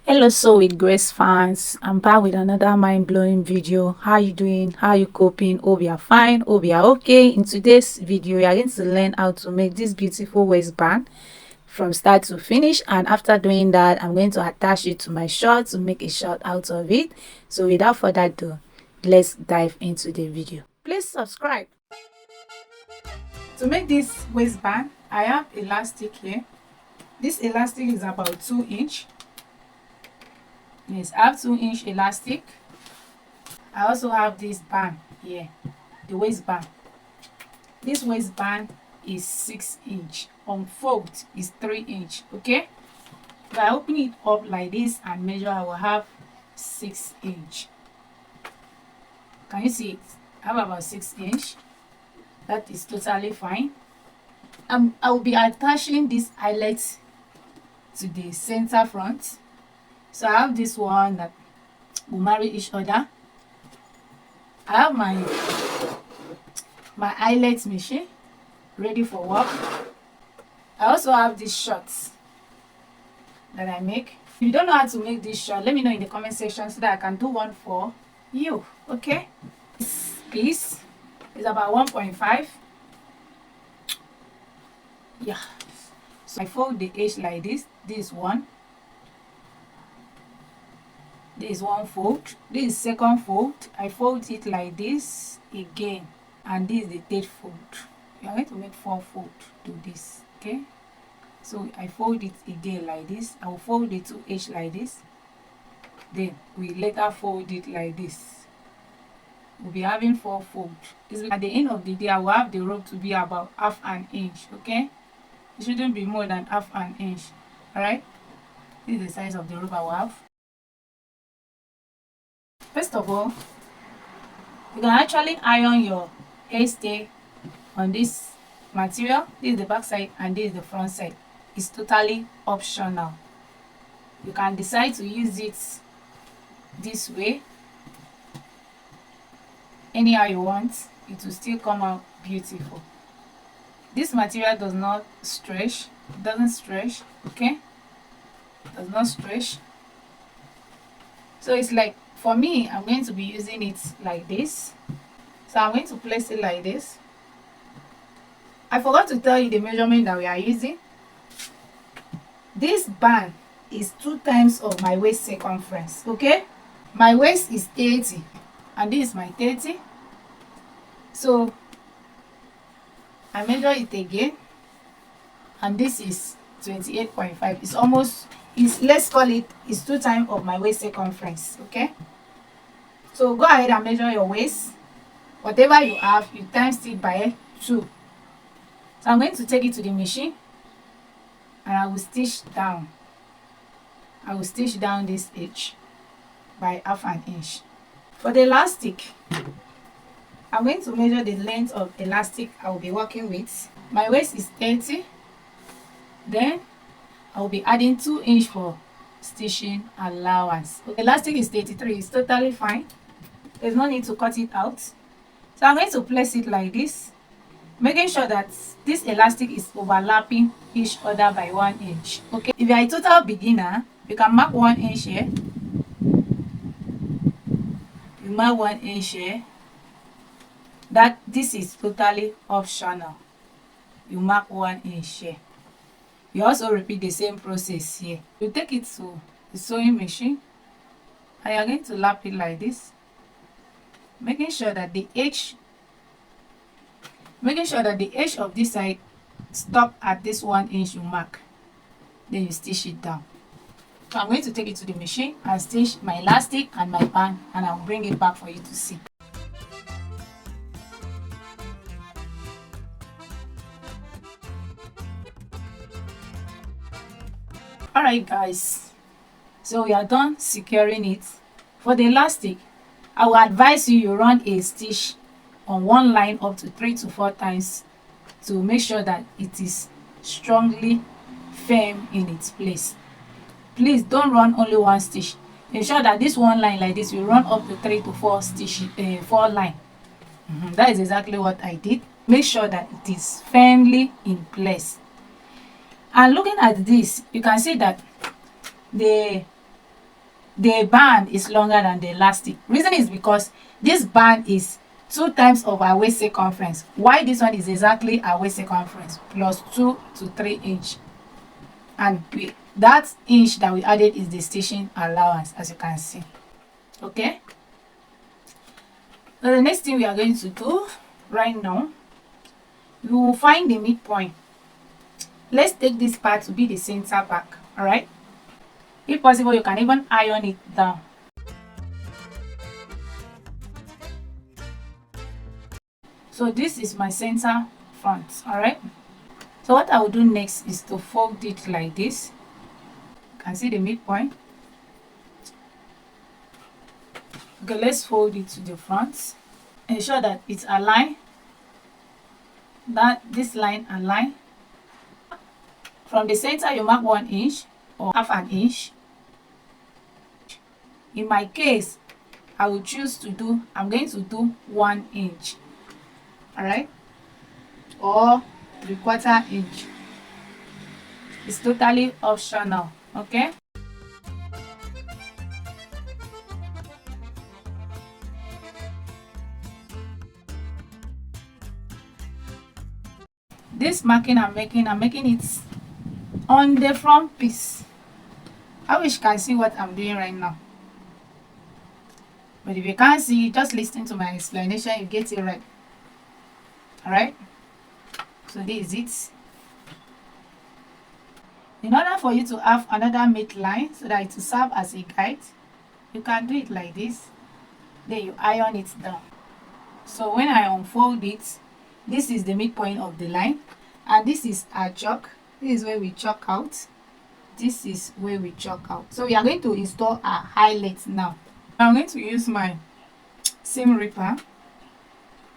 Hello, so with Grace fans, I'm back with another mind-blowing video. How you doing? How you coping? Hope you are fine. Hope you are okay. In today's video, you are going to learn how to make this beautiful waistband from start to finish, and after doing that, I'm going to attach it to my short to make a short out of it. So without further ado, let's dive into the video. Please subscribe. To make this waistband, I have elastic here. This elastic is about 2 inch. Yes, I have 2 inch elastic. I also have this band here, the waistband. This waistband is 6 inch. On fold is 3 inch. Okay, if I open it up like this and measure, I will have 6 inch. Can you see it? I have about 6 inch. That is totally fine. I will be attaching this eyelet to the center front. So I have this one that will marry each other. I have my eyelet machine ready for work. I also have these shorts that I make. If you don't know how to make this short, let me know in the comment section so that I can do one for you. Okay, this piece is about 1.5. Yeah, so I fold the edge like this. This one, this is one fold, this is second fold. I fold it like this again, and this is the third fold. You are going to make 4 fold to this. Okay, so I fold it again like this. I will fold the 2 edge like this, then we later fold it like this. We'll be having 4 fold. At the end of the day, I will have the rope to be about half an inch. Okay, it shouldn't be more than half an inch. All right, this is the size of the rope I will have. First of all, you can actually iron your hairstay on this material. This is the back side and this is the front side. It's totally optional. You can decide to use it this way, anyhow you want. It will still come out beautiful. This material does not stretch. It doesn't stretch. Okay, it does not stretch. So it's like, for me, I'm going to be using it like this. So I'm going to place it like this. I forgot to tell you the measurement that we are using. This band is 2 times of my waist circumference. Okay, my waist is 30 and this is my 30. So I measure it again, and this is 28.5. It's almost, let's call it, it's 2 times of my waist circumference. Okay, so go ahead and measure your waist. Whatever you have, you times it by 2. So I'm going to take it to the machine and I will stitch down. I will stitch down this edge by half an inch. For the elastic, I'm going to measure the length of elastic I will be working with. My waist is 30. Then I will be adding 2 inch for stitching allowance. Elastic is 33. It's totally fine. There's no need to cut it out. So I'm going to place it like this, making sure that this elastic is overlapping each other by 1 inch. Okay, if you are a total beginner, you can mark 1 inch here. You mark 1 inch here. That this is totally optional. You mark 1 inch here. You also repeat the same process here. You take it to the sewing machine and you're going to lap it like this, making sure that the edge of this side stop at this 1 inch you mark. Then you stitch it down. So I'm going to take it to the machine and stitch my elastic and my band, and I'll bring it back for you to see. Alright guys, so we are done securing it. For the elastic, I will advise you run a stitch on one line up to 3 to 4 times to make sure that it is strongly firm in its place. Please don't run only one stitch. Ensure that this one line like this will run up to 3 to 4 stitch, 4 line. That is exactly what I did. Make sure that it is firmly in place. And looking at this, you can see that the the band is longer than the elastic. Reason is because this band is 2 times of our waist circumference, while this one is exactly our waist circumference plus 2 to 3 inch, and that inch that we added is the stitching allowance, as you can see. Okay, so the next thing we are going to do right now, we will find the midpoint. Let's take this part to be the center back. All right, if possible you can even iron it down. So this is my center front. All right, so what I will do next is to fold it like this. You can see the midpoint. Okay, let's fold it to the front. Ensure that it's aligned, that this line align. From the center you mark 1 inch or half an inch. In my case, I will choose to do, I'm going to do 1 inch. All right, or 3/4 inch. It's totally optional. Okay, this marking I'm making it on the front piece. I wish you can see what I'm doing right now, but if you can't see, just listen to my explanation, you get it right. All right, so this is it. In order for you to have another mate line so that it will serve as a guide, you can do it like this, then you iron it down. So when I unfold it, this is the midpoint of the line, and this is our chalk. This is where we chalk out. This is where we chalk out. So we are going to install our eyelet now. I'm going to use my seam ripper.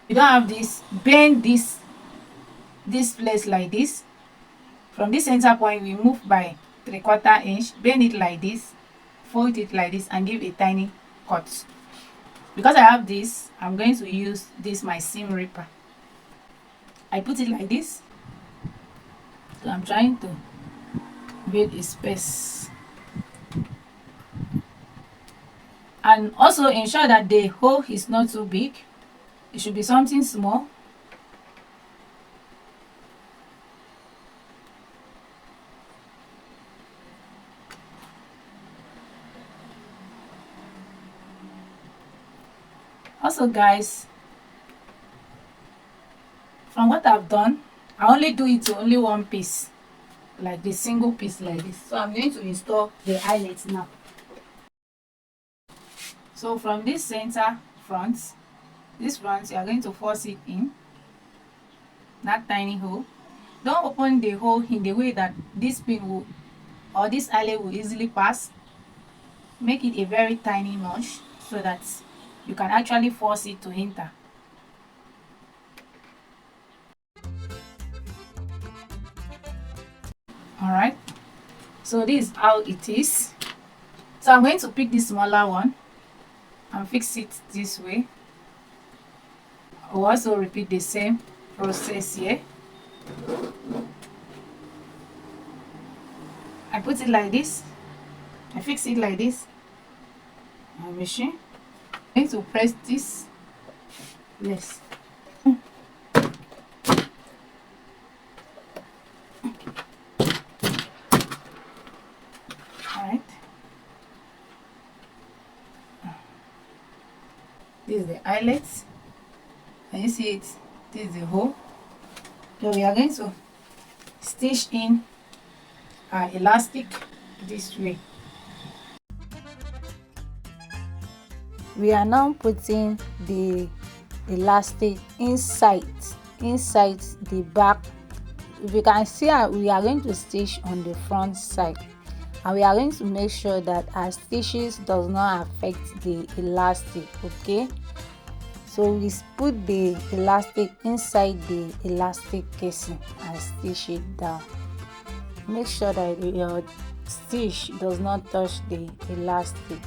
You don't have this, bend this place like this. From this center point we move by 3/4 inch, bend it like this, fold it like this, and give a tiny cut. Because I have this, I'm going to use this my seam ripper. I put it like this, so I'm trying to build a space, and also ensure that the hole is not too big. It should be something small. Also guys, from what I've done, I only do it to only one piece, like the single piece like this. So I'm going to install the eyelets now. So from this center front, this front, you are going to force it in that tiny hole. Don't open the hole in the way that this pin will, or this eyelet will easily pass. Make it a very tiny notch so that you can actually force it to enter. All right, so this is how it is. So I'm going to pick this smaller one and fix it this way. I'll also repeat the same process here. I put it like this, I fix it like this, my machine. I'm going to press this. Yes. Alright. This is the eyelets. Can you see it? This is the hole. So we are going to stitch in our elastic this way. We are now putting the elastic inside the back. If you can see, we are going to stitch on the front side, and we are going to make sure that our stitches does not affect the elastic. Okay, so we put the elastic inside the elastic casing and stitch it down. Make sure that your stitch does not touch the elastic.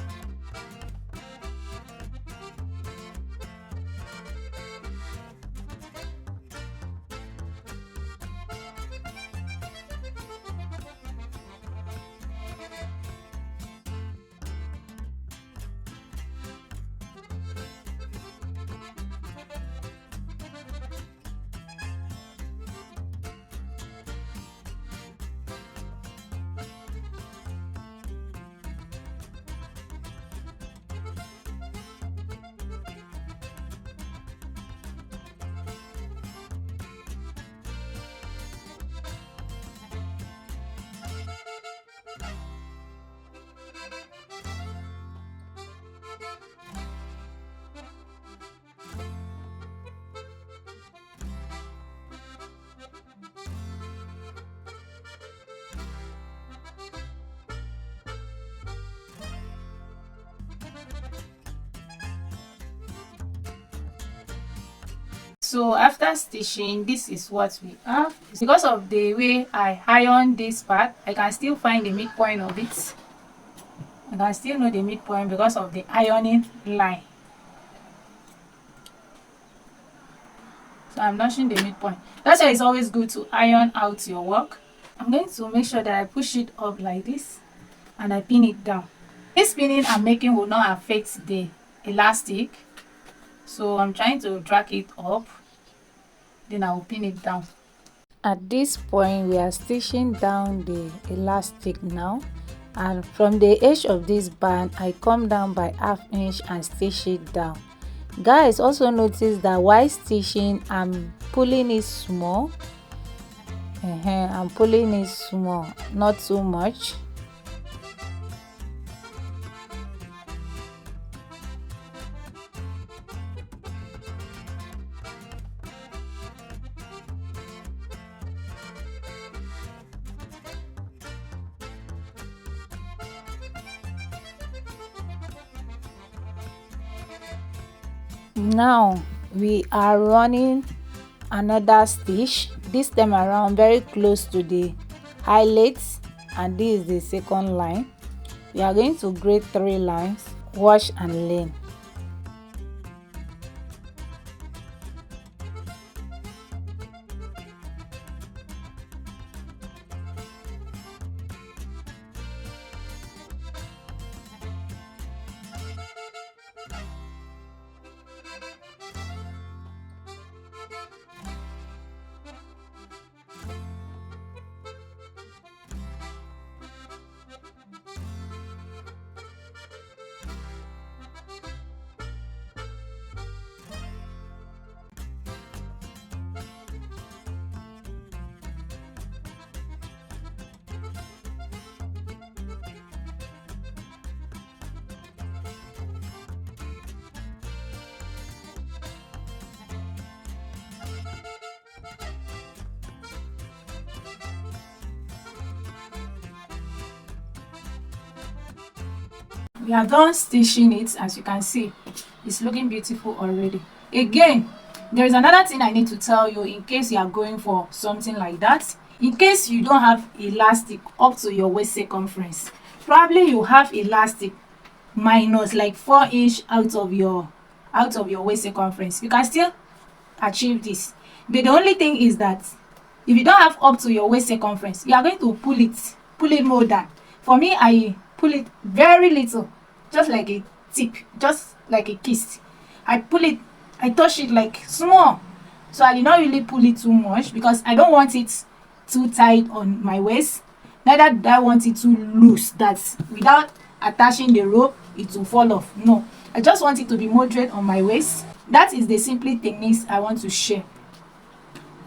So after stitching, this is what we have. Because of the way I iron this part, I can still find the midpoint of it. I can still know the midpoint because of the ironing line. So I'm notching the midpoint. That's why it's always good to iron out your work. I'm going to make sure that I push it up like this and I pin it down. This pinning I'm making will not affect the elastic, so I'm trying to drag it up, then I will pin it down. At this point, we are stitching down the elastic now, and from the edge of this band I come down by 1/2 inch and stitch it down. Guys, also notice that while stitching I'm pulling it small. I'm pulling it small, not too much. Now we are running another stitch, this time around very close to the eyelets, and this is the second line. We are going to grade 3 lines, wash and lean. We are done stitching it. As you can see, it's looking beautiful already. Again, there is another thing I need to tell you in case you are going for something like that. In case you don't have elastic up to your waist circumference, probably you have elastic minus like 4 inch out of your waist circumference, you can still achieve this. But the only thing is that if you don't have up to your waist circumference, you are going to pull it more down. For me, I pull it very little, just like a tip, just like a kiss. I touch it like small, so I did not really pull it too much because I don't want it too tight on my waist, neither do I want it too loose that without attaching the rope it will fall off. No, I just want it to be moderate on my waist. That is the simple techniques I want to share.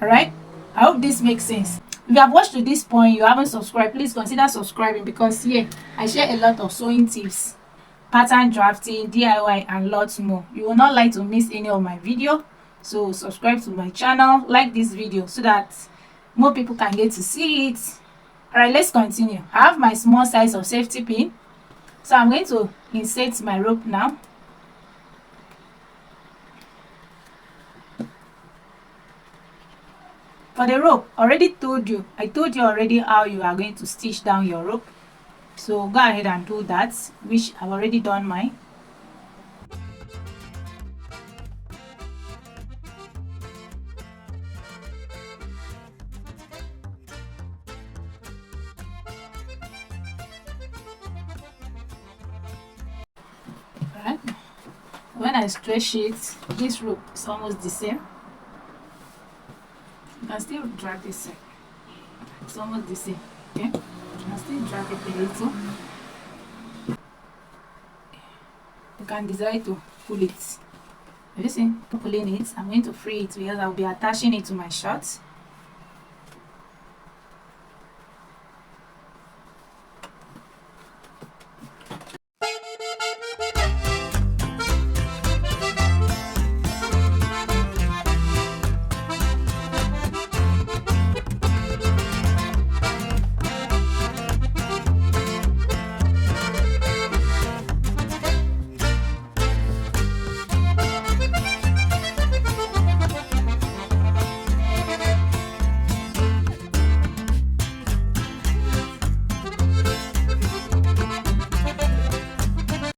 All right, I hope this makes sense. If you have watched to this point, you haven't subscribed, please consider subscribing, because here I share a lot of sewing tips, pattern drafting, DIY and lots more. You will not like to miss any of my video, so subscribe to my channel, like this video so that more people can get to see it. All right, let's continue. I have my small size of safety pin, so I'm going to insert my rope now. For the rope, I told you already how you are going to stitch down your rope, so go ahead and do that, which I've already done mine. Right, when I stretch it, this rope is almost the same. You can still drag this side. It's almost the same. Okay, you can still drag it a little. You can decide to pull it. You see, pulling it, I'm going to free it because I'll be attaching it to my shorts.